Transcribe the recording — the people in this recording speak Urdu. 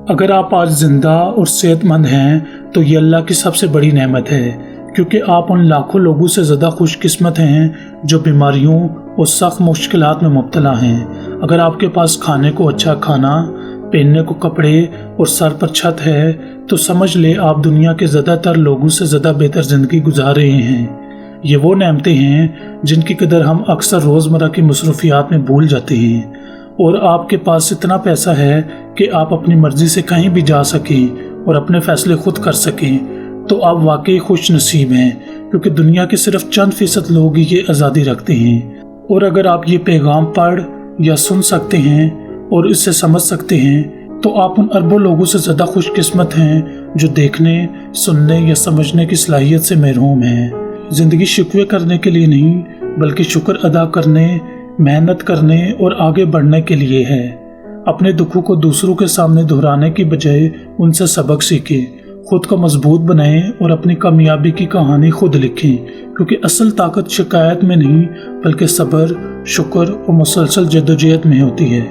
اگر آپ آج زندہ اور صحت مند ہیں تو یہ اللہ کی سب سے بڑی نعمت ہے، کیونکہ آپ ان لاکھوں لوگوں سے زیادہ خوش قسمت ہیں جو بیماریوں اور سخت مشکلات میں مبتلا ہیں۔ اگر آپ کے پاس کھانے کو اچھا کھانا، پہننے کو کپڑے اور سر پر چھت ہے تو سمجھ لے آپ دنیا کے زیادہ تر لوگوں سے زیادہ بہتر زندگی گزار رہے ہیں۔ یہ وہ نعمتیں ہیں جن کی قدر ہم اکثر روزمرہ کی مصروفیات میں بھول جاتے ہیں، اور آپ کے پاس اتنا پیسہ ہے کہ آپ اپنی مرضی سے کہیں بھی جا سکیں اور اپنے فیصلے خود کر سکیں، تو آپ واقعی خوش نصیب ہیں، کیونکہ دنیا کے صرف چند فیصد لوگ ہی یہ آزادی رکھتے ہیں۔ اور اگر آپ یہ پیغام پڑھ یا سن سکتے ہیں اور اس سے سمجھ سکتے ہیں تو آپ ان اربوں لوگوں سے زیادہ خوش قسمت ہیں جو دیکھنے، سننے یا سمجھنے کی صلاحیت سے محروم ہیں۔ زندگی شکوے کرنے کے لیے نہیں بلکہ شکر ادا کرنے، محنت کرنے اور آگے بڑھنے کے لیے ہے۔ اپنے دکھوں کو دوسروں کے سامنے دہرانے کی بجائے ان سے سبق سیکھیں، خود کو مضبوط بنائیں اور اپنی کامیابی کی کہانی خود لکھیں، کیونکہ اصل طاقت شکایت میں نہیں بلکہ صبر، شکر اور مسلسل جدوجہد میں ہوتی ہے۔